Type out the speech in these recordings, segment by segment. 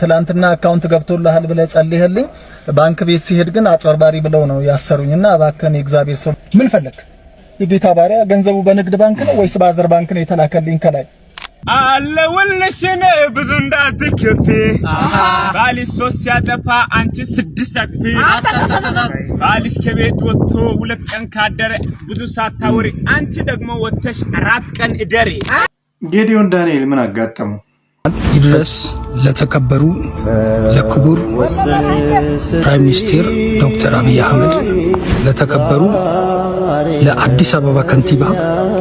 ትላንትና አካውንት ገብቶልሃል ብለህ ጸልይልኝ ባንክ ቤት ሲሄድ ግን አጭበርባሪ ብለው ነው ያሰሩኝና እባክህን የእግዚአብሔር ሰው ምን ፈለክ? የጌታ ባሪያ ገንዘቡ በንግድ ባንክ ነው ወይስ በአዘር ባንክ ነው የተላከልኝ? ከላይ አለውልሽን ብዙ እንዳትከፊ ባልሽ 3 ያጠፋ አንቺ 6 አጥፊ ባልሽ ከቤት ወጥቶ 2 ቀን ካደረ ብዙ ሳታወሪ አንቺ ደግሞ ወጥተሽ 4 ቀን እደሪ። ጌዲዮን ዳንኤል ምን አጋጠመው? ይድረስ ለተከበሩ ለክቡር ፕራይም ሚኒስትር ዶክተር አብይ አህመድ፣ ለተከበሩ ለአዲስ አበባ ከንቲባ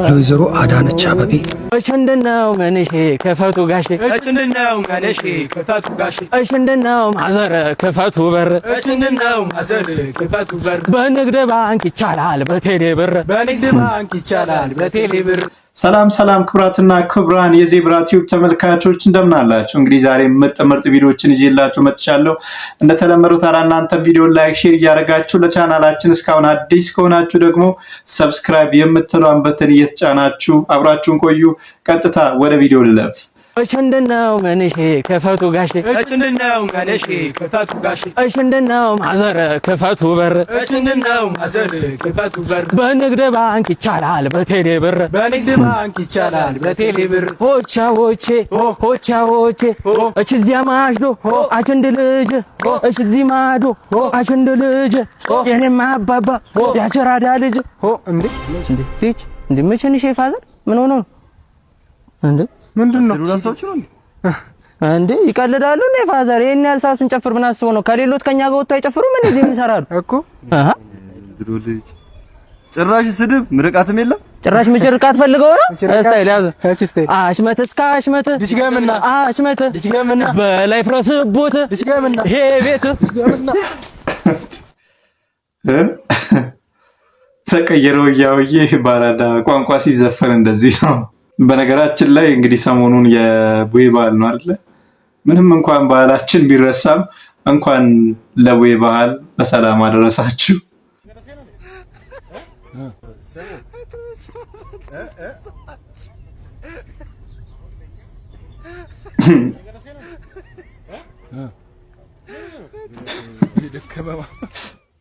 ለወይዘሮ አዳነች አቤቤ እሽንደናው መንሽ ከፈቱ ጋሽ እሽንደናው መንሽ ከፈቱ ጋሽ እሽንደናው ማዘር ከፈቱ በር እሽንደናው ማዘር ከፈቱ በር በንግድ ባንክ ይቻላል በቴሌ ብር በንግድ ባንክ ይቻላል በቴሌ ብር። ሰላም ሰላም ክብራትና ክብራን የዜብራ ቲዩብ ተመልካቾች እንደምን አላችሁ? እንግዲህ ዛሬ ምርጥ ቪዲዮዎችን ይዤላችሁ መጥቻለሁ። እንደተለመደው ታዲያ እናንተ ቪዲዮ ላይክ፣ ሼር እያደረጋችሁ ለቻናላችን እስካሁን አዲስ ከሆናችሁ ደግሞ ሰብስክራይብ የምትለዋን በተን እየተጫናችሁ አብራችሁን ቆዩ። ቀጥታ ወደ ቪዲዮ ልለፍ። እሽንደናው መንሽ ከፈቱ ጋሽ እሽንደናው መንሽ ከፈቱ ጋሽ እሽንደናው ማዘር ከፈቱ በር እሽንደናው ማዘር ከፈቱ በር በንግድ ባንክ ይቻላል በቴሌ ብር በንግድ ባንክ ይቻላል በቴሌ ብር። ሆቻ ሆቼ እችዚያ ማሽዶ አቸንድ ልጅ እችዚ ማዶ አቸንድ ልጅ የኔማ አባባ ያቸራዳ ልጅ እንዴ መቼንሽ ፋዘር ምን ሆኖ ነው እንዴ? ምንድነው እንዴ? ይቀልዳሉ እንዴ ፋዘር? ይሄን ያህል ሰዓት ስንጨፍር ምን አስበው ነው? ከሌሎት ከኛ ጋር ወጥተው አይጨፍሩም? ምን እዚህ ምን ይሰራሉ እኮ? ድሮ ልጅ ጭራሽ ስድብ ምርቃትም የለም። ጭራሽ ምርቃት ፈልገው ነው? እስታይል ያዘ አሽመት እስከ አሽመት ድሽገምና አሽመት ድሽገምና በላይ ፍረስ ቦት ድሽገምና ይሄ ቤት ድሽገምና ተቀየረው ያውዬ ባራዳ ቋንቋ ሲዘፈን እንደዚህ ነው። በነገራችን ላይ እንግዲህ ሰሞኑን የቡሄ በዓል ነው አይደል? ምንም እንኳን በዓላችን ቢረሳም እንኳን ለቡሄ በዓል በሰላም አደረሳችሁ።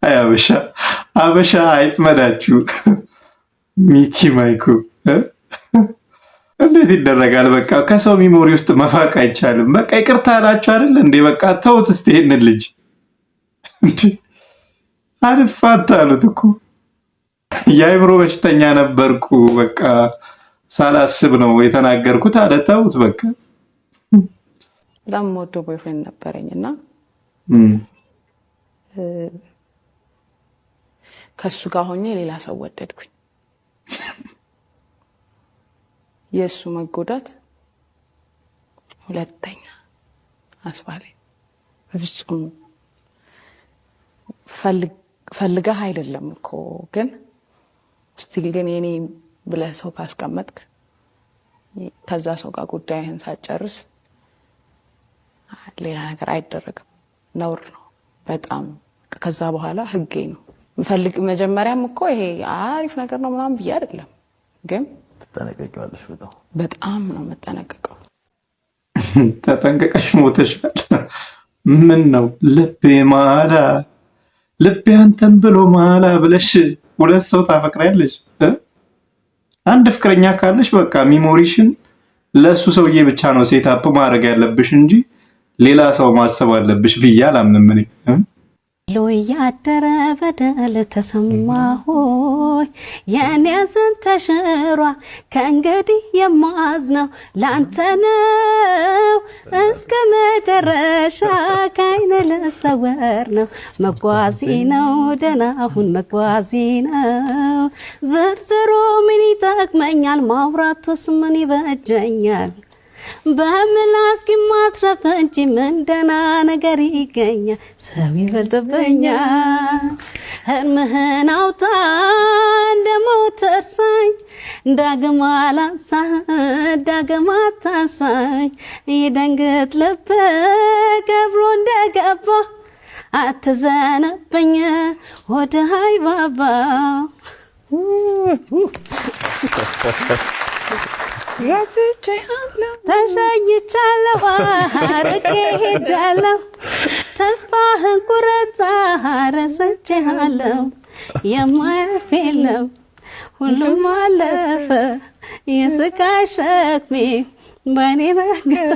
አይ አበሻ አይጥመዳችሁ። ሚኪ ማይኩ እንዴት ይደረጋል? በቃ ከሰው ሚሞሪ ውስጥ መፋቅ አይቻልም። በቃ ይቅርታ አላችሁ አይደል እንዴ? በቃ ተውት እስቲ ይሄንን ልጅ እንዴ አልፋታ አሉት እኮ። የአእምሮ በሽተኛ ነበርኩ በቃ ሳላስብ ነው የተናገርኩት አለ። ተውት በቃ። በጣም ወዶ ቦይፍሬንድ ነበረኝና ከሱ ጋር ሆኜ ሌላ ሰው ወደድኩኝ። የሱ መጎዳት ሁለተኛ አስባለኝ። ፍጹም ፈልገህ አይደለም እኮ ግን ስቲል ግን የኔ ብለህ ሰው ካስቀመጥክ ከዛ ሰው ጋር ጉዳይህን ሳትጨርስ ሌላ ነገር አይደረግም። ነውር ነው በጣም። ከዛ በኋላ ህጌ ነው ፈልግ። መጀመሪያም እኮ ይሄ አሪፍ ነገር ነው ምናምን ብዬ አይደለም ግን ተጠነቀቂዋለሽ። በጣም ነው መጠነቀቀው። ተጠንቀቀሽ ሞተሻል። ምን ነው ልቤ አንተን ብሎ ማላ ብለሽ 2 ሰው ታፈቅሪያለሽ? አንድ ፍቅረኛ ካለሽ በቃ ሚሞሪሽን ለሱ ሰውዬ ብቻ ነው ሴታፕ ማድረግ ያለብሽ እንጂ ሌላ ሰው ማሰብ አለብሽ ብዬ አላምንም እኔ። ያደረ በደል ተሰማ ሆይ የኔ ያዘን ተሽሯ ከእንግዲህ የማዝነው ላንተ ነው እስከ መጨረሻ ከዓይን ልሰወር ነው መጓዜ ነው ደናሁን መጓዜ ነው ዝርዝሩ ምን ይጠቅመኛል ማውራቱስ ምን ይበጀኛል በምላስ ማትረፍ እንጂ ምን ደህና ነገር ይገኛል ሰው ይበልጥብኛል ህልምህን አውጣ እንደሞት እርሳኝ ዳግም አታንሳኝ ይደንግጥ ልብ ገብሮ እንደገባ አትዘንብኝ ወደ ሃይባባ ረስቼሃለሁ ተሸኝቻለሁ አርቄ ሄጃለሁ ተስፋህን ቁረጥ ረስቼሃለሁ የማያልፍ የለም ሁሉም አለፈ የስቃይ ሸክሜ በኔ ነገር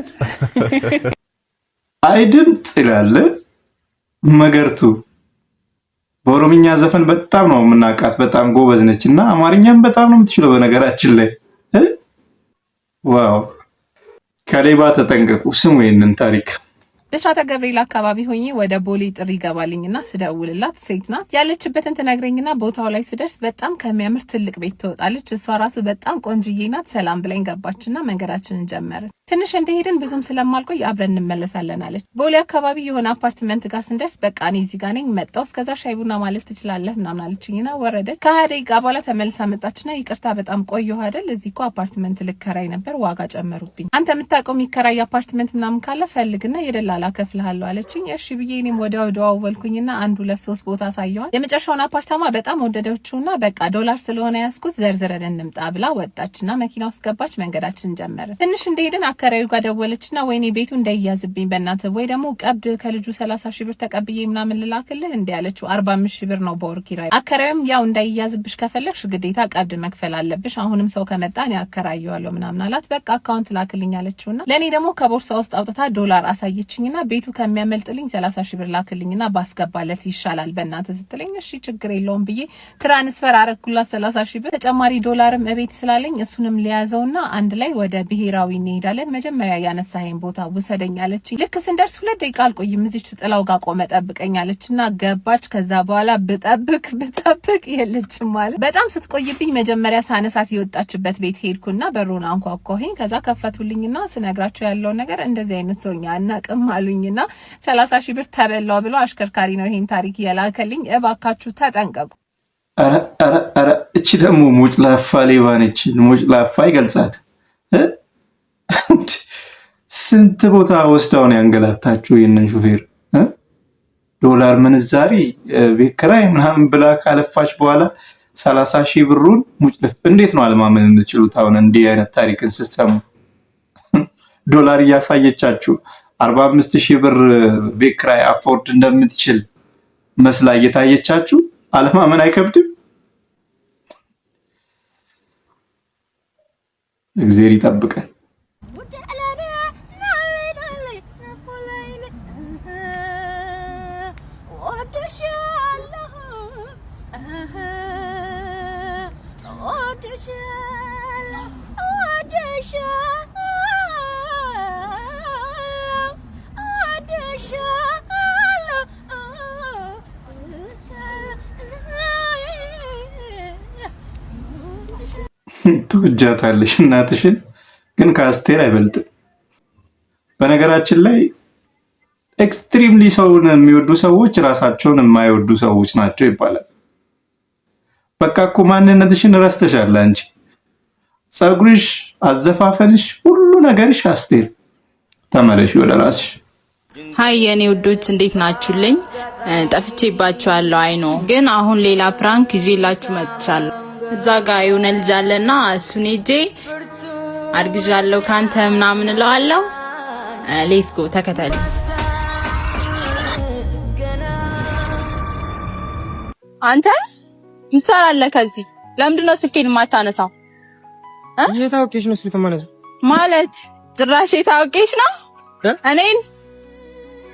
አይድምጽ ይላል መገርቱ። በኦሮምኛ ዘፈን በጣም ነው የምናውቃት፣ በጣም ጎበዝ ነች እና አማርኛም በጣም ነው የምትችለው በነገራችን ላይ። ዋው ከሌባ ተጠንቀቁ። ስሙ ይሄንን ታሪክ። ብስራተ ገብርኤል አካባቢ ሆኜ ወደ ቦሌ ጥሪ ይገባልኝና ስደውልላት ሴት ናት። ያለችበትን ትነግረኝና ቦታው ላይ ስደርስ በጣም ከሚያምር ትልቅ ቤት ትወጣለች። እሷ ራሱ በጣም ቆንጅዬ ናት። ሰላም ብላኝ ገባችና መንገዳችንን ጀመርን። ትንሽ እንደሄድን ብዙም ስለማልቆይ አብረን እንመለሳለን አለች። ቦሌ አካባቢ የሆነ አፓርትመንት ጋር ስንደርስ በቃ እኔ እዚህ ጋር ነኝ መጣሁ፣ እስከዛ ሻይ ቡና ማለት ትችላለህ ምናምን አለችኝና ወረደች። ከ20 ደቂቃ በኋላ ተመልሳ መጣችና ይቅርታ በጣም ቆየሁ አይደል፣ እዚህ እኮ አፓርትመንት ልከራይ ነበር ዋጋ ጨመሩብኝ፣ አንተ የምታውቀው የሚከራይ አፓርትመንት ምናምን ካለ ፈልግና የደላላ ከፍልሃለሁ አለችኝ። እሺ ብዬ እኔም ወዲያው ደዋወልኩኝና 1 2 3 ቦታ ሳየዋት የመጨረሻውን አፓርታማ በጣም ወደደችውና በቃ ዶላር ስለሆነ ያስኩት ዘርዝረን እንምጣ ብላ ወጣችና መኪና ውስጥ ገባች። መንገዳችንን ጀመርን። ትንሽ እንደሄድን አከራዩ ጋር ደወለችና ወይኔ ቤቱ እንዳይያዝብኝ በእናትህ ወይ ደግሞ ቀብድ ከልጁ 30 ሺህ ብር ተቀብዬ ምናምን ልላክልህ እንዴ አለችው። 45 ሺህ ብር ነው በወር ኪራይ። አከራዩም ያው እንዳይያዝብሽ ከፈለግሽ ግዴታ ቀብድ መክፈል አለብሽ፣ አሁንም ሰው ከመጣ እኔ አከራየዋለሁ ምናምን አላት። በቃ አካውንት ላክልኝ አለችውና ለኔ ደግሞ ከቦርሳ ውስጥ አውጥታ ዶላር አሳየችኝና ቤቱ ከሚያመልጥልኝ 30 ሺህ ብር ላክልኝና ባስገባለት ይሻላል በእናትህ ስትለኝ እሺ ችግር የለውም ብዬ ትራንስፈር አረኩላት 30 ሺህ ብር። ተጨማሪ ዶላርም እቤት ስላለኝ እሱንም ሊያዘውና አንድ ላይ ወደ ብሔራዊ እንሄዳለን መጀመሪያ ያነሳኸኝ ቦታ ውሰደኝ አለችኝ። ልክ ስንደርስ 2 ደቂቃ አልቆይም እዚች ጥላው ጋር ቆመ ጠብቀኝ አለችና ገባች። ከዛ በኋላ ብጠብቅ የለችም ማለት በጣም ስትቆይብኝ መጀመሪያ ሳነሳት የወጣችበት ቤት ሄድኩና በሩን አንኳኳሁኝ። ከዛ ከፈቱልኝና ስነግራቸው ያለውን ነገር እንደዚህ አይነት ሰውኛ አናቅም አሉኝና 30 ሺህ ብር ተበላው ብሎ አሽከርካሪ ነው ይሄን ታሪክ ያላከልኝ። እባካችሁ ተጠንቀቁ። ኧረ እቺ ደግሞ ሙጭ ላፋ ሌባ ነች። ሙጭ ላፋ ይገልጻት ስንት ቦታ ወስዳው ነው ያንገላታችሁ ይህንን ሹፌር። ዶላር ምንዛሪ ቤት ኪራይ ምናምን ብላ ካለፋች በኋላ 30 ሺህ ብሩን ሙጭልፍ። እንዴት ነው አለማመን የምትችሉት? አሁን እንዲህ አይነት ታሪክን ስትሰሙ ዶላር እያሳየቻችሁ 45 ሺህ ብር ቤት ኪራይ አፎርድ እንደምትችል መስላ እየታየቻችሁ አለማመን አይከብድም? እግዚአብሔር ይጠብቀን። ትወጃታለሽ እናትሽን፣ ግን ከአስቴር አይበልጥም። በነገራችን ላይ ኤክስትሪምሊ ሰውን የሚወዱ ሰዎች ራሳቸውን የማይወዱ ሰዎች ናቸው ይባላል። በቃ እኮ ማንነትሽን ረስተሻል አንቺ። ፀጉርሽ፣ አዘፋፈንሽ፣ ሁሉ ነገርሽ አስቴር። ተመለሽ ወደ ራስሽ። ሀይ የኔ ውዶች እንዴት ናችሁልኝ? ጠፍቼባችኋለሁ አይኖ፣ ግን አሁን ሌላ ፕራንክ ይዤላችሁ መጥቻለሁ። እዛ ጋር የሆነ ልጅ አለና እሱን ሄጄ አርግዣለሁ ካንተ ምናምን እለዋለሁ። ሌትስ ጎ ተከተሉ። አንተ እንሰራለህ ከዚህ ለምንድን ነው ስልኬን የማታነሳው? የታውቂሽ ነው ስልክ ማለት ጭራሽ የታውቂሽ ነው? እኔን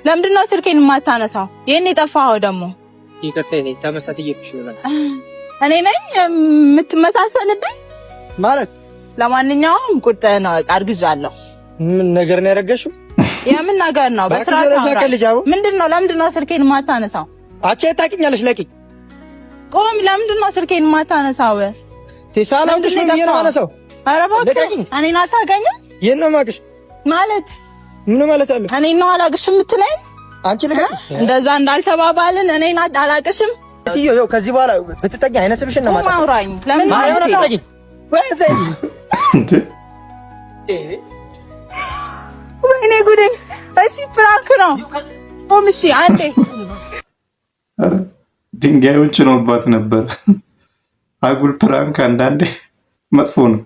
ለምንድን ነው ስልኬን የማታነሳው? ይሄን የጠፋኸው ደግሞ ይቅርታ ነኝ ተመሳሳይብሽ ነው። እኔ ነኝ የምትመሳሰልብኝ ማለት። ለማንኛውም ቁርጥ ነው አርግዣለሁ። ምን ነገር ነው ያረጋሽው? የምን ነገር ነው? በስርዓት ምንድነው? ለምንድን ነው ስልኬን የማታነሳው? አቼ ታውቂኛለሽ። ለቂ ቆም። ለምንድን ነው ስልኬን የማታነሳው? ተሳላም ድሽ ነው የሚያነሳው። ኧረ እባክህ እኔን አታገኝም? የት ነው የማውቅሽ? ማለት ምን ማለት አለ? እኔን ነው አላውቅሽም የምትለኝ? አንቺ ልቀቅ። እንደዛ እንዳልተባባልን እኔን አላውቅሽም። ይኸው ከዚህ በኋላ ብትጠጊ አይነስብሽና ማለት ነው። ማውራኝ ለምን ማለት ነው? ወይኔ ጉዴ! እሺ ፍራንክ ነው። ቆም። እሺ አንዴ ድንጋዮች ጭኖባት ነበር። አጉል ፕራንክ አንዳንዴ መጥፎ ነው።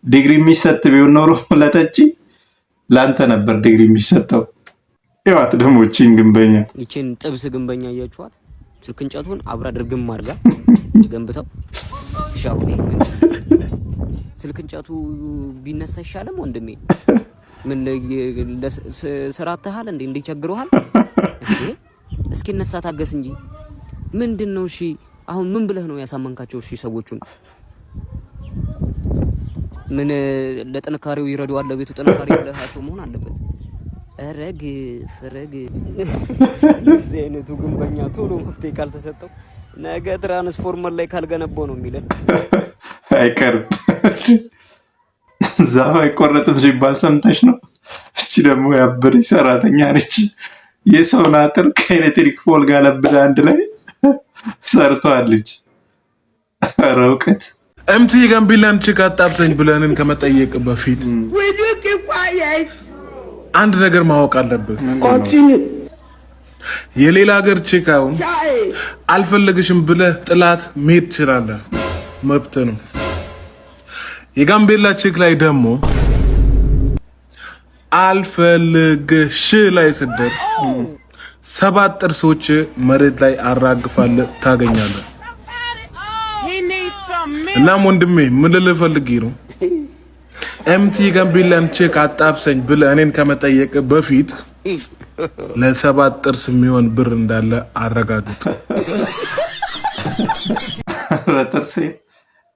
ዲግሪ የሚሰጥ ቢሆን ኖሮ ለጠጪ ላንተ ነበር ዲግሪ የሚሰጠው። ይዋት ደግሞ እቺን ግንበኛ እቺን ጥብስ ግንበኛ እያችኋት ስልክ እንጨቱን አብራ ድርግም አድርጋ ገንብተው ሻውኔ ስልክ እንጨቱ ቢነሳ ይሻለም ወንድሜ። ምን ስራተሃል እንዴ እንዲቸግሩሃል እንዴ? እስኪ ነሳ ታገስ እንጂ ምንድነው? እሺ አሁን ምን ብለህ ነው ያሳመንካቸው? እሺ ሰዎቹን ምን ለጥንካሬው ይረዳዋል፣ ለቤቱ ጥንካሬ ብለሃቸው መሆን አለበት። ረግ እዚህ አይነቱ ግንበኛ ቶሎ መፍትሄ ካልተሰጠው ነገ ትራንስፎርመር ላይ ካልገነባው ነው የሚለን። አይቀርም ዛፍ አይቆረጥም ሲባል ሰምተሽ ነው? እቺ ደግሞ ያበረች ሰራተኛ ነች። የሰውን አጥር ከኤሌክትሪክ ፖል ጋር ለብዳ አንድ ላይ ሰርቷለች። ኧረ እውቀት እምቲ ጋምቢላን ቺክ አጣብሰኝ ብለንን ከመጠየቅ በፊት አንድ ነገር ማወቅ አለብህ። የሌላ ሀገር ቺክ አሁን አልፈልግሽም ብለህ ጥላት መሄድ ትችላለህ፣ መብት ነው። የጋምቤላ ቺክ ላይ ደግሞ አልፈልግሽ ላይ ስደርስ 7 ጥርሶች መሬት ላይ አራግፋለህ ታገኛለህ። እናም ወንድሜ ምን ልልህ ፈልጌ ነው፣ እምቲ ጋምቤላን ቺክ አጣብሰኝ ብለህ እኔን ከመጠየቅ በፊት ለ7 ጥርስ የሚሆን ብር እንዳለ አረጋግጥ።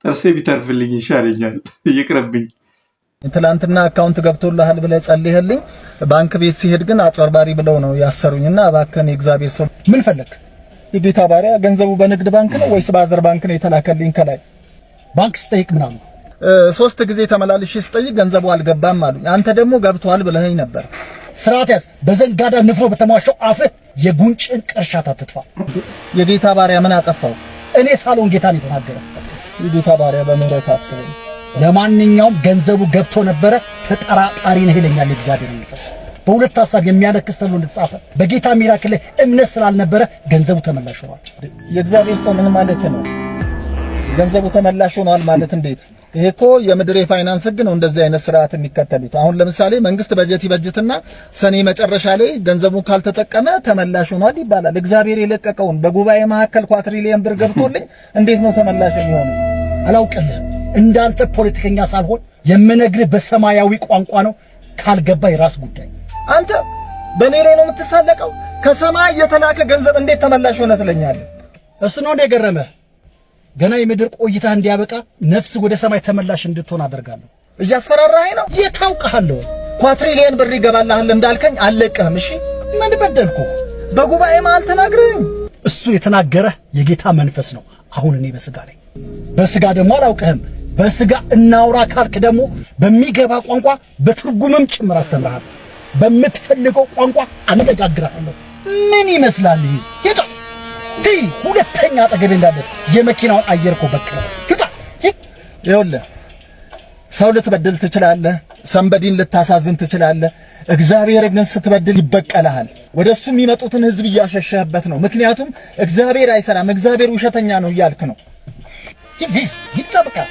ጥርሴ ቢተርፍልኝ ይሻለኛል፣ ይቅርብኝ። ትላንትና አካውንት ገብቶልሃል ብለህ ጸልይልኝ ባንክ ቤት ሲሄድ ግን አጭበርባሪ ብለው ነው ያሰሩኝና እባክህን የእግዚአብሔር ሰው ምን ፈለክ? የጌታ ባሪያ ገንዘቡ በንግድ ባንክ ነው ወይስ በአዘር ባንክ ነው የተላከልኝ? ከላይ ባንክ ስጠይቅ ምናምን 3 ጊዜ ተመላልሼ ስጠይቅ ገንዘቡ አልገባም አሉኝ። አንተ ደግሞ ገብቷል ብለኸኝ ነበር። ስርዓት ያዝ። በዘንጋዳ ንፍሮ በተሟሸው አፍህ የጉንጭን ቅርሻት አትጥፋ። የጌታ ባሪያ ምን አጠፋው? እኔ ሳልሆን ጌታ ነው የተናገረው። የጌታ ባሪያ በምህረት አስበኝ። ለማንኛውም ገንዘቡ ገብቶ ነበረ፣ ተጠራጣሪ ነህ ይለኛል እግዚአብሔር መንፈስ። በሁለት ሐሳብ የሚያለክስ ተብሎ እንደተጻፈ በጌታ ሚራክል ላይ እምነት ስላልነበረ ገንዘቡ ተመላሽ ሆኗል። የእግዚአብሔር ሰው ምን ማለት ነው? ገንዘቡ ተመላሽ ሆኗል ማለት እንዴት? ይሄ እኮ የምድር የፋይናንስ ህግ ነው እንደዚህ አይነት ስርዓት የሚከተሉት። አሁን ለምሳሌ መንግስት በጀት ይበጅትና ሰኔ መጨረሻ ላይ ገንዘቡ ካልተጠቀመ ተመላሽ ሆኗል ይባላል። እግዚአብሔር የለቀቀውን በጉባኤ መካከል ኳትሪሊየን ብር ገብቶልኝ እንዴት ነው ተመላሽ የሚሆነው? አላውቅልህም። እንዳንተ ፖለቲከኛ ሳልሆን የምነግርህ በሰማያዊ ቋንቋ ነው። ካልገባ የራስ ጉዳይ። አንተ በኔ ላይ ነው የምትሳለቀው? ከሰማይ የተላከ ገንዘብ እንዴት ተመላሽ ሆነ ትለኛለህ? እሱ ነው እንደገረመህ። ገና የምድር ቆይታ እንዲያበቃ ነፍስ ወደ ሰማይ ተመላሽ እንድትሆን አደርጋለሁ። እያስፈራራኸኝ ነው? የታውቃለሁ። ኳትሪሊየን ብር ይገባልሃል እንዳልከኝ አልለቅህም። እሺ ምን በደልኩ? በጉባኤ መሃል ተናግረኝ። እሱ የተናገረህ የጌታ መንፈስ ነው። አሁን እኔ በስጋ ነኝ። በስጋ ደግሞ አላውቅህም። በስጋ እናውራ ካልክ ደግሞ በሚገባ ቋንቋ በትርጉምም ጭምር አስተምርሃለሁ። በምትፈልገው ቋንቋ አነጋግራለሁ። ምን ይመስላል ይሄ? ይጣ ሁለተኛ አጠገቤ እንዳደስ የመኪናውን አየር እኮ በቀለ። ይኸውልህ ሰው ልትበድል ትችላለህ፣ ሰንበዲን ልታሳዝን ትችላለህ። እግዚአብሔር ግን ስትበድል ይበቀልሃል። ወደሱ የሚመጡትን ህዝብ እያሸሸህበት ነው። ምክንያቱም እግዚአብሔር አይሰራም፣ እግዚአብሔር ውሸተኛ ነው እያልክ ነው። ይጠብቃል።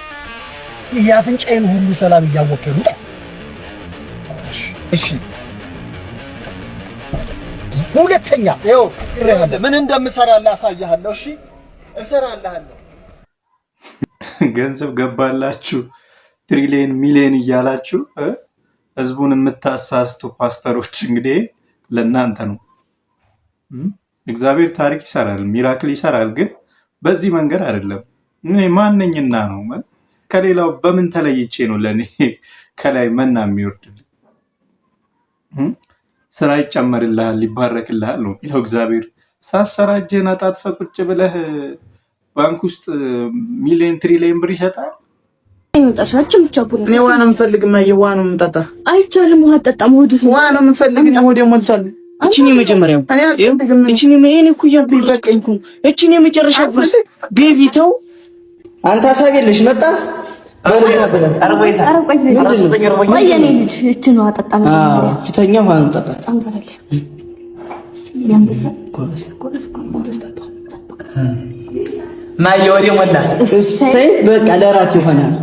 የአፍንጫዬን ሁሉ ሰላም እያወቀ ይውጣ። እሺ ሁለተኛ ይኸው ምን እንደምሰራልህ አሳይሃለሁ። እሺ እሰራልሃለሁ። ገንዘብ ገባላችሁ ትሪሊየን ሚሊየን እያላችሁ ህዝቡን የምታሳስቱ ፓስተሮች እንግዲህ ለእናንተ ነው። እግዚአብሔር ታሪክ ይሰራል፣ ሚራክል ይሰራል፣ ግን በዚህ መንገድ አይደለም። እኔ ማንኝና ነው ከሌላው በምን ተለይቼ ነው ለኔ ከላይ መና የሚወርድልኝ? ስራ ይጨመርልሃል፣ ይባረክልሃል ነው ይለው እግዚአብሔር። ሳሰራጀን አጣጥፈ ቁጭ ብለህ ባንክ ውስጥ ሚሊዮን ትሪሊየን ብር ይሰጣል። አይመጣሻችም ብቻ ቡና እኔ ዋና ምፈልግ ማየዋ ነው ምጣጣ አይቻልም። ውሃ ጠጣ ሞዱ ዋና ምፈልግ ነው ወደ ሞልቷል። እቺን የመጀመሪያው እቺን የኔ ኩያ ቢበቀኝኩ እቺን የመጨረሻ ቤቢ ተው አንተ ሀሳብ የለሽ መጣ ቆይ የኔ ልጅ እቺ ነው አጠጣም ፊተኛ ማን ጠጣ አንፈታል ያንበሳ ኮበስ ማየ ወዲ ሞላ እሰይ በቃ ለራት ይሆናል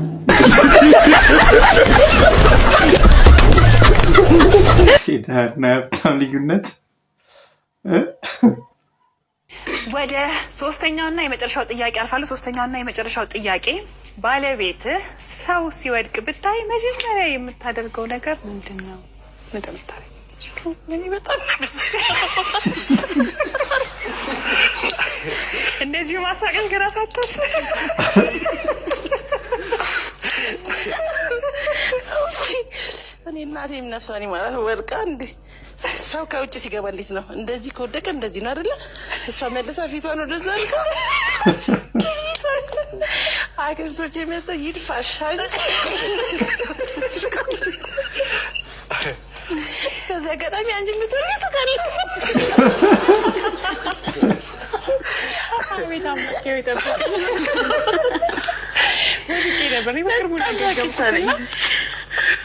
ዳና በጣም ልዩነት ወደ ሶስተኛውና የመጨረሻው ጥያቄ አልፋለሁ። ሶስተኛውና የመጨረሻው ጥያቄ ባለቤት ሰው ሲወድቅ ብታይ መጀመሪያ የምታደርገው ነገር ምንድነው? ምንድነው? ምን ይበጣል? እንደዚህ ማሳቀል ገራሳተስ እኔ እናቴም ነፍሷን ማለት ወድቃ እንዴ ሰው ከውጭ ሲገባ እንዴት ነው? እንደዚህ ከወደቀ እንደዚህ ነው አይደለ? እሷ መልሳ ፊቷን ወደዛ አልካ አክስቶቼ መጥተው ይድፋሻል። ከዚያ አጋጣሚ አንቺ የምትወርቂ ትቃለ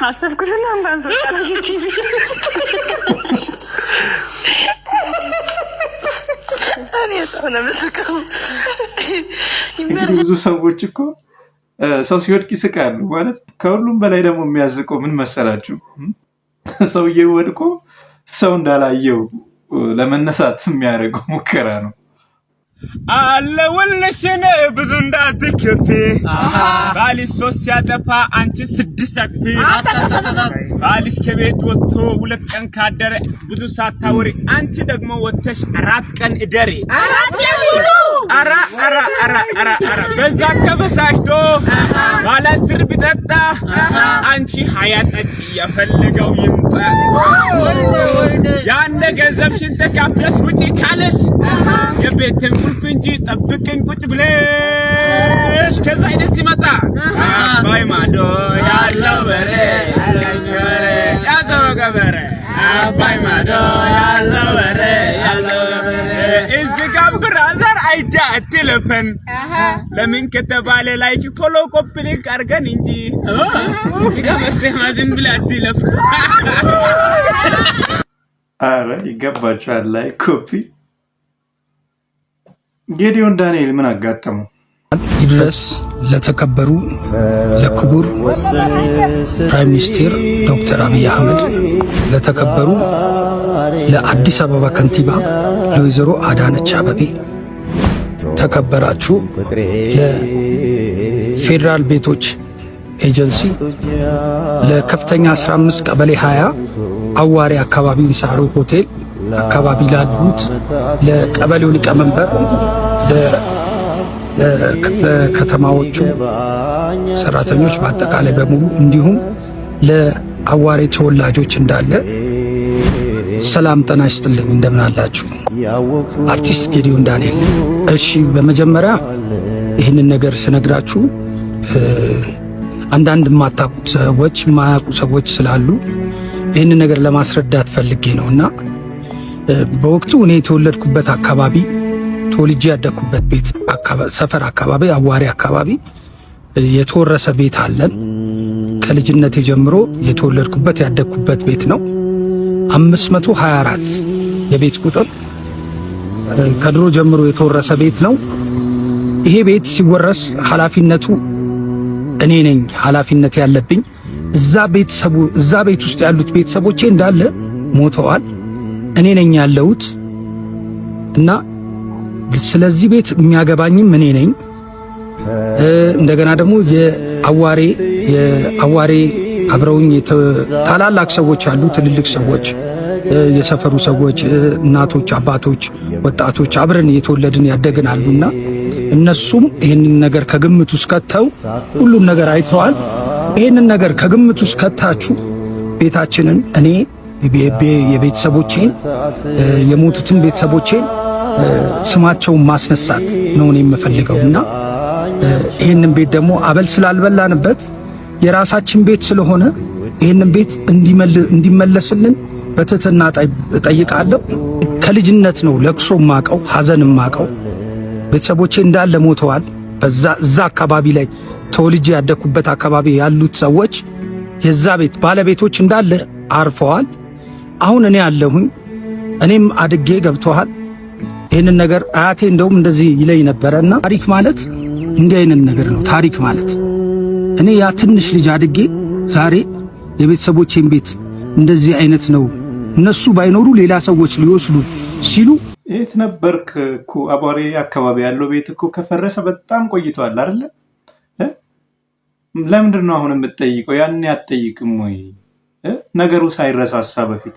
አሰብኩትና አንባንሶ ቃላጆች ብዙ ሰዎች እኮ ሰው ሲወድቅ ይስቃሉ ማለት። ከሁሉም በላይ ደግሞ የሚያዝቀው ምን መሰላችሁ? ሰውዬው ወድቆ ሰው እንዳላየው ለመነሳት የሚያደርገው ሙከራ ነው። አለውልሽን ብዙ እንዳትከፊ ባልሽ 3 ሲያጠፋ አንቺ 6 አጥፊ ባልሽ ከቤት ወጥቶ 2 ቀን ካደረ ብዙ ሳታወሪ አንቺ ደግሞ ወጥተሽ 4 ቀን እደሪ። አራ በዛ ተበሳሽቶ ባላ ስር ቢጠጣ አንቺ 20 ጠጪ የፈለገው ይምጣ። ያን ገንዘብሽን ተካፍለሽ ውጪ ካለሽ የቤትን ቁልፍ እንጂ ጠብቀኝ ቁጭ ብለሽ ከዛ አይደስ ይመጣ አባይ ማዶ ያለው በሬ ያለው ገበሬ አባይ ማዶ ያለው በሬ ያለው ገበሬ እዚህ ጋር ብራዘር አይታ አትለፈን ለምን ከተባለ ላይክ ፎሎ ኮፒ ሊንክ አድርገን እንጂ ይገበስማ ዝም ብላ አትለፍ። አረ ይገባችኋል። ላይክ ኮፒ ጌዲዮን ዳንኤል ምን አጋጠመው? ይድረስ ለተከበሩ ለክቡር ፕራይም ሚኒስቴር ዶክተር አብይ አህመድ፣ ለተከበሩ ለአዲስ አበባ ከንቲባ ለወይዘሮ አዳነች አቤቤ፣ ተከበራችሁ ለፌዴራል ቤቶች ኤጀንሲ፣ ለከፍተኛ 15 ቀበሌ 20 አዋሪ አካባቢ ሳሩ ሆቴል አካባቢ ላሉት ለቀበሌው ሊቀመንበር፣ ለክፍለ ከተማዎቹ ሰራተኞች በአጠቃላይ በሙሉ እንዲሁም ለአዋሪ ተወላጆች እንዳለ ሰላም ጤና ይስጥልኝ። እንደምን አላችሁ? አርቲስት ጌዲዮን ዳንኤል። እሺ፣ በመጀመሪያ ይህንን ነገር ስነግራችሁ አንዳንድ የማታውቁት ሰዎች የማያውቁ ሰዎች ስላሉ ይህንን ነገር ለማስረዳት ፈልጌ ነውና በወቅቱ እኔ የተወለድኩበት አካባቢ ተወልጄ ያደግኩበት ቤት ሰፈር አካባቢ አዋሪ አካባቢ የተወረሰ ቤት አለን። ከልጅነቴ ጀምሮ የተወለድኩበት ያደግኩበት ቤት ነው። 524 የቤት ቁጥር ከድሮ ጀምሮ የተወረሰ ቤት ነው። ይሄ ቤት ሲወረስ ኃላፊነቱ እኔ ነኝ ኃላፊነት ያለብኝ። እዛ ቤት ውስጥ ያሉት ቤተሰቦቼ እንዳለ ሞተዋል። እኔ ነኝ ያለሁት እና ስለዚህ ቤት የሚያገባኝም እኔ ነኝ። እንደገና ደግሞ የአዋሬ አብረውኝ ታላላቅ ሰዎች አሉ፣ ትልልቅ ሰዎች፣ የሰፈሩ ሰዎች፣ እናቶች፣ አባቶች፣ ወጣቶች አብረን የተወለድን ያደግን አሉና እነሱም ይህንን ነገር ከግምት ውስጥ ከተው ሁሉን ነገር አይተዋል። ይህንን ነገር ከግምት ውስጥ ከታችሁ ቤታችንን እኔ የቤተሰቦቼን የሞቱትን ቤተሰቦቼን ስማቸውን ማስነሳት ነው የምፈልገውና ይህንን ቤት ደግሞ አበል ስላልበላንበት የራሳችን ቤት ስለሆነ ይህንን ቤት እንዲመለስልን በትህትና እጠይቃለሁ። ከልጅነት ነው ለቅሶ ማቀው ሐዘን ማቀው። ቤተሰቦቼ እንዳለ ሞተዋል። እዛ አካባቢ ላይ ተወልጄ ያደኩበት አካባቢ ያሉት ሰዎች የዛ ቤት ባለቤቶች እንዳለ አርፈዋል። አሁን እኔ ያለሁኝ እኔም አድጌ ገብተዋል። ይህንን ነገር አያቴ እንደውም እንደዚህ ይለኝ ነበረና ታሪክ ማለት እንዲህ አይነት ነገር ነው። ታሪክ ማለት እኔ ያ ትንሽ ልጅ አድጌ ዛሬ የቤተሰቦቼን ቤት እንደዚህ አይነት ነው እነሱ ባይኖሩ ሌላ ሰዎች ሊወስዱ ሲሉ የት ነበርክ እኮ አቧሬ አካባቢ ያለው ቤት እኮ ከፈረሰ በጣም ቆይቷል አይደለ? ለምንድን ነው አሁን የምትጠይቀው? ያን አትጠይቅም ወይ? ነገሩ ሳይረሳሳ በፊት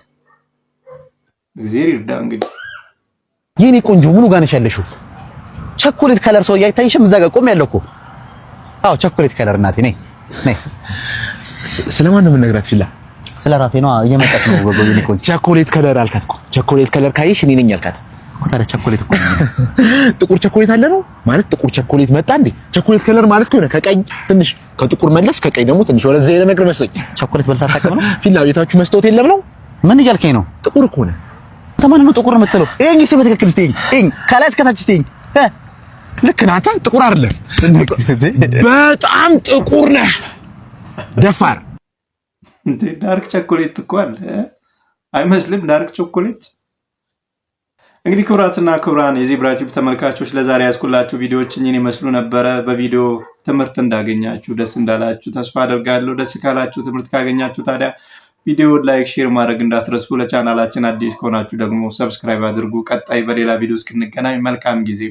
እግዚአብሔር ይርዳ። እንግዲህ የኔ ቆንጆ ምኑ ጋር ነሽ ያለሽው? ቸኮሌት ከለር ሰው አይታይሽም? እዛ ጋር ቆም ያለው እኮ። አዎ ቸኮሌት ከለር እናቴ ነይ ነይ። ስለማን ነው የምነግራት? ፊላ ስለ ራሴ ነው እየመጣች ነው ወጎ። የኔ ቆንጆ ቸኮሌት ከለር አልካት እኮ። ቸኮሌት ከለር ካይሽ እኔ ነኝ አልካት እኮ። ታዲያ ቸኮሌት እኮ ጥቁር ቸኮሌት አለ ነው ማለት? ጥቁር ቸኮሌት መጣ እንዴ? ቸኮሌት ከለር ማለት ከሆነ ከቀይ ትንሽ ከጥቁር መለስ ከቀይ ደግሞ ትንሽ ወደዛ የለ ነገር መስሎኝ። ቸኮሌት በልታ ታቀም ነው ፊላ። ቤታችሁ መስታወት የለም ነው? ምን እያልከኝ ነው? ጥቁር እኮ ነው። ተማን ነው ጥቁር የምትለው? ይሄን እስቲ በትክክል እስቲ ይሄን ከላይ እስከታች እስቲ ልክ ነህ አንተ። ጥቁር አይደለም በጣም ጥቁር ነህ ደፋር። እንዴ ዳርክ ቸኮሌት እኮ አለ አይመስልም? ዳርክ ቸኮሌት። እንግዲህ ክቡራትና ክቡራን የዜብራ ቲዩብ ተመልካቾች ለዛሬ ያስኩላችሁ ቪዲዮዎች እኚህን ይመስሉ ነበረ። በቪዲዮ ትምህርት እንዳገኛችሁ ደስ እንዳላችሁ ተስፋ አደርጋለሁ። ደስ ካላችሁ ትምህርት ካገኛችሁ ታዲያ ቪዲዮ ላይክ፣ ሼር ማድረግ እንዳትረሱ። ለቻናላችን አዲስ ከሆናችሁ ደግሞ ሰብስክራይብ አድርጉ። ቀጣይ በሌላ ቪዲዮ እስክንገናኝ መልካም ጊዜ